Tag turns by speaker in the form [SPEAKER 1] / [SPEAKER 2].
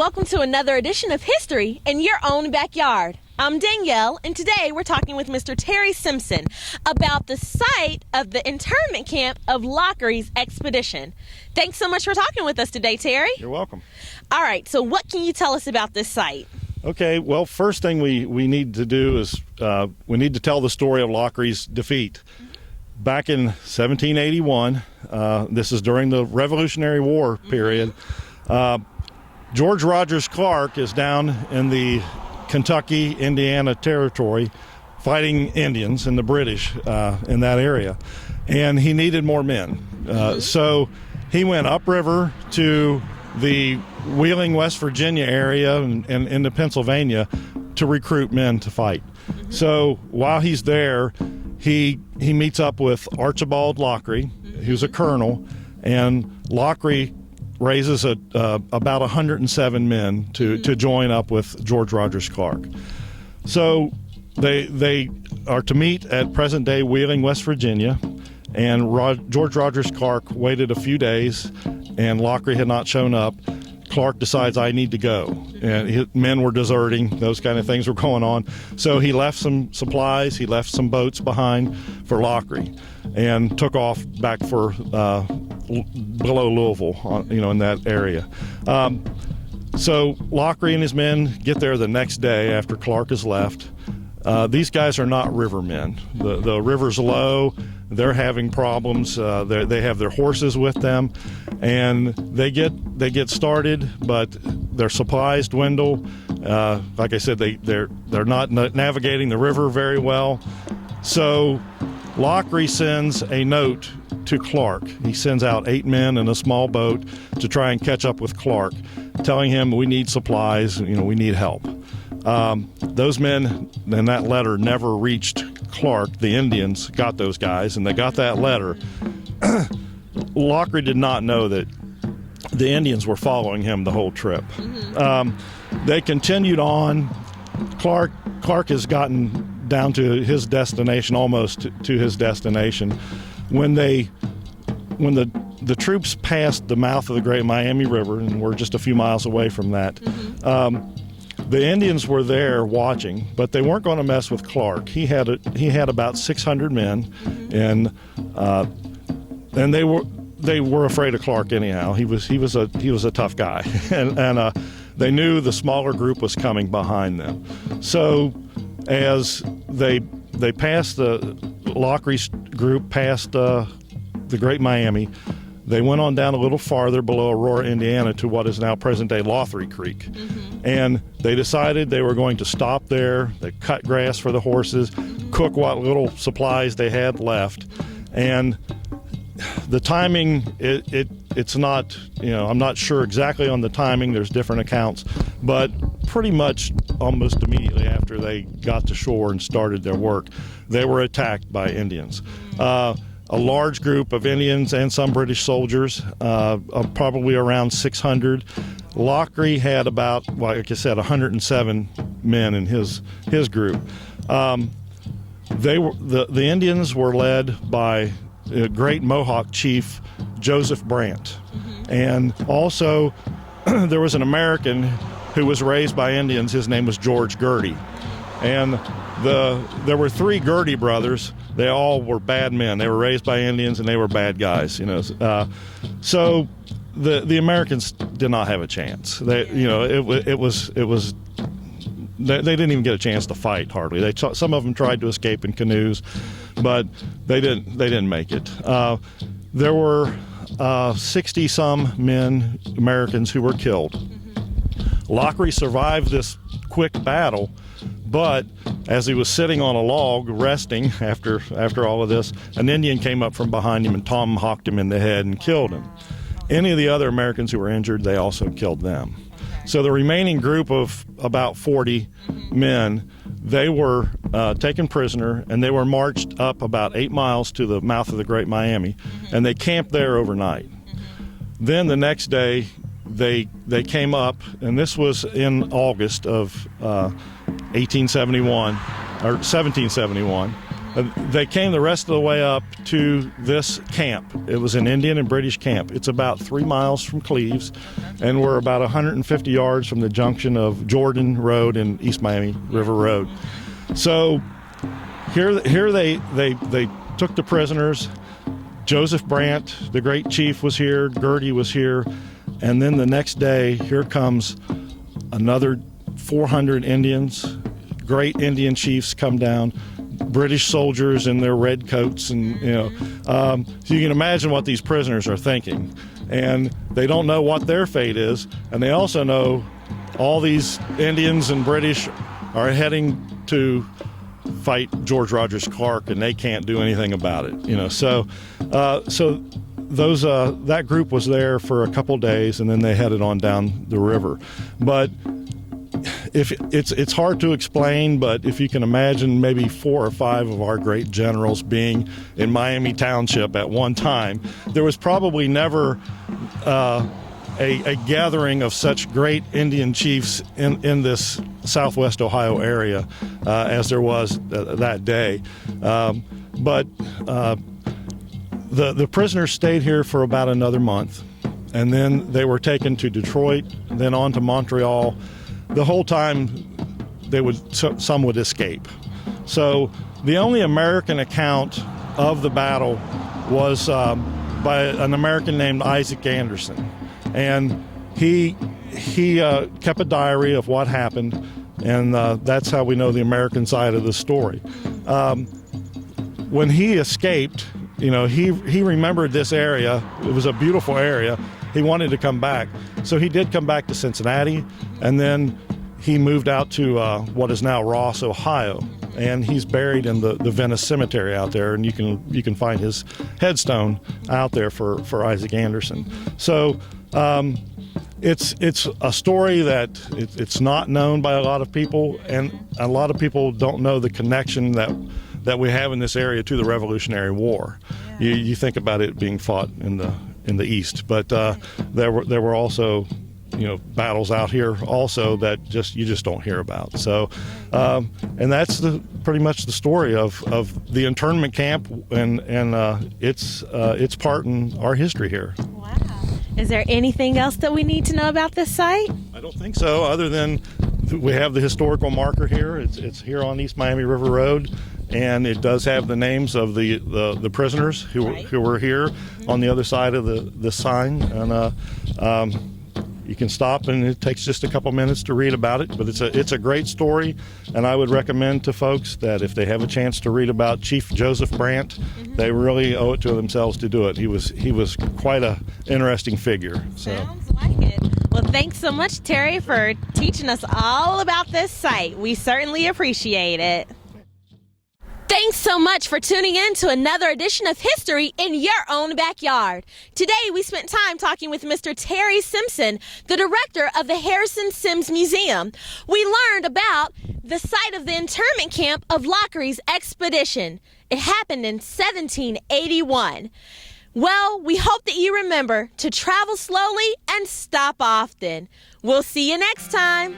[SPEAKER 1] welcome to another edition of History in Your Own Backyard. I'm Danielle, and today we're talking with Mr. Terry Simpson about the site of the internment camp of Lochry's expedition. Thanks so much for talking with us today, Terry.
[SPEAKER 2] You're welcome.
[SPEAKER 1] All right, so what can you tell us about this site?
[SPEAKER 2] Okay, well, first thing we need to do is we need to tell the story of Lochry's defeat. Back in 1781, this is during the Revolutionary War period, George Rogers Clark is down in the Kentucky, Indiana territory fighting Indians and the British in that area, and he needed more men. So he went upriver to the Wheeling, West Virginia area and into Pennsylvania to recruit men to fight. So while he's there, he meets up with Archibald Lochry, who's a colonel, and Lochry raises about 107 men to join up with George Rogers Clark. So they are to meet at present-day Wheeling, West Virginia, and George Rogers Clark waited a few days, and Lochry had not shown up. Clark decides, I need to go. And his men were deserting, those kind of things were going on. So he left some supplies, he left some boats behind for Lochry, and took off back for below Louisville, in that area. So Lochry and his men get there the next day after Clark has left. These guys are not rivermen. The river's low. They're having problems. They have their horses with them, and they get started, but their supplies dwindle. Like I said, they're not navigating the river very well. So Lochry sends a note to Clark. He sends out 8 men in a small boat to try and catch up with Clark, telling him we need supplies. We need help. Those men in that letter never reached Clark. The Indians got those guys, and they got that letter. Lochry did not know that the Indians were following him the whole trip. They continued on. Clark has gotten down to his destination, almost to his destination. When the troops passed the mouth of the Great Miami River, and we're just a few miles away from that, the Indians were there watching, but they weren't going to mess with Clark. He had about 600 men, and they were afraid of Clark anyhow. He was a tough guy, and they knew the smaller group was coming behind them. So as they passed Lochry's group past the Great Miami, they went on down a little farther below Aurora, Indiana, to what is now present-day Lothry Creek. And they decided they were going to stop there. They cut grass for the horses, cook what little supplies they had left. And the timing, it's not, I'm not sure exactly on the timing. There's different accounts. But pretty much almost immediately after they got to shore and started their work, they were attacked by Indians. A large group of Indians and some British soldiers, probably around 600. Lochry had about, like I said, 107 men in his group. The Indians were led by a great Mohawk chief, Joseph Brant. And also there was an American who was raised by Indians. His name was George Girty. And there were 3 Girty brothers. They all were bad men. They were raised by Indians, and they were bad guys. So the Americans did not have a chance. They didn't even get a chance to fight hardly. Some of them tried to escape in canoes, but they didn't make it. There were 60-some men, Americans, who were killed. Lochry survived this quick battle, but as he was sitting on a log resting after all of this, an Indian came up from behind him and tomahawked him in the head and killed him. Any of the other Americans who were injured, they also killed them. So the remaining group of about 40 men, they were taken prisoner, and they were marched up about 8 miles to the mouth of the Great Miami, and they camped there overnight. Then the next day, they came up, and this was in August of 1771. They came the rest of the way up to this camp. It was an Indian and British camp. It's about 3 miles from Cleves, and we're about 150 yards from the junction of Jordan Road and East Miami River Road. So here they took the prisoners. Joseph Brant, the great chief, was here. Girty was here. And then the next day, here comes another 400 Indians. Great Indian chiefs come down. British soldiers in their red coats, and so you can imagine what these prisoners are thinking. And they don't know what their fate is. And they also know all these Indians and British are heading to fight George Rogers Clark, and they can't do anything about it. So that group was there for a couple days, and then they headed on down the river. But if it's hard to explain, but if you can imagine maybe 4 or 5 of our great generals being in Miami Township at one time, there was probably never a gathering of such great Indian chiefs in this Southwest Ohio area as there was that day. But the prisoners stayed here for about another month, and then they were taken to Detroit, then on to Montreal. The whole time some would escape. So the only American account of the battle was by an American named Isaac Anderson. And he kept a diary of what happened, and that's how we know the American side of the story. When he escaped, he remembered this area. It was a beautiful area. He wanted to come back. So he did come back to Cincinnati, and then he moved out to what is now Ross, Ohio. And he's buried in the Venice Cemetery out there, and you can find his headstone out there for Isaac Anderson. So it's a story that it's not known by a lot of people, and a lot of people don't know the connection that we have in this area to the Revolutionary War. Yeah. You think about it being fought in the East, but there were also battles out here also that you just don't hear about. So, and that's pretty much the story of the internment camp and its part in our history here.
[SPEAKER 1] Wow. Is there anything else that we need to know about this site?
[SPEAKER 2] I don't think so, other than we have the historical marker here. It's here on East Miami River Road, and it does have the names of the prisoners who were here on the other side of the sign. And you can stop, and it takes just a couple minutes to read about it. But it's a great story, and I would recommend to folks that if they have a chance to read about Chief Joseph Brant, they really owe it to themselves to do it. He was quite a interesting figure. So.
[SPEAKER 1] Sounds like it. Well, thanks so much, Terry, for teaching us all about this site. We certainly appreciate it. Thanks so much for tuning in to another edition of History in Your Own Backyard. Today, we spent time talking with Mr. Terry Simpson, the director of the Harrison Sims Museum. We learned about the site of the internment camp of Lochry's expedition. It happened in 1781. Well, we hope that you remember to travel slowly and stop often. We'll see you next time.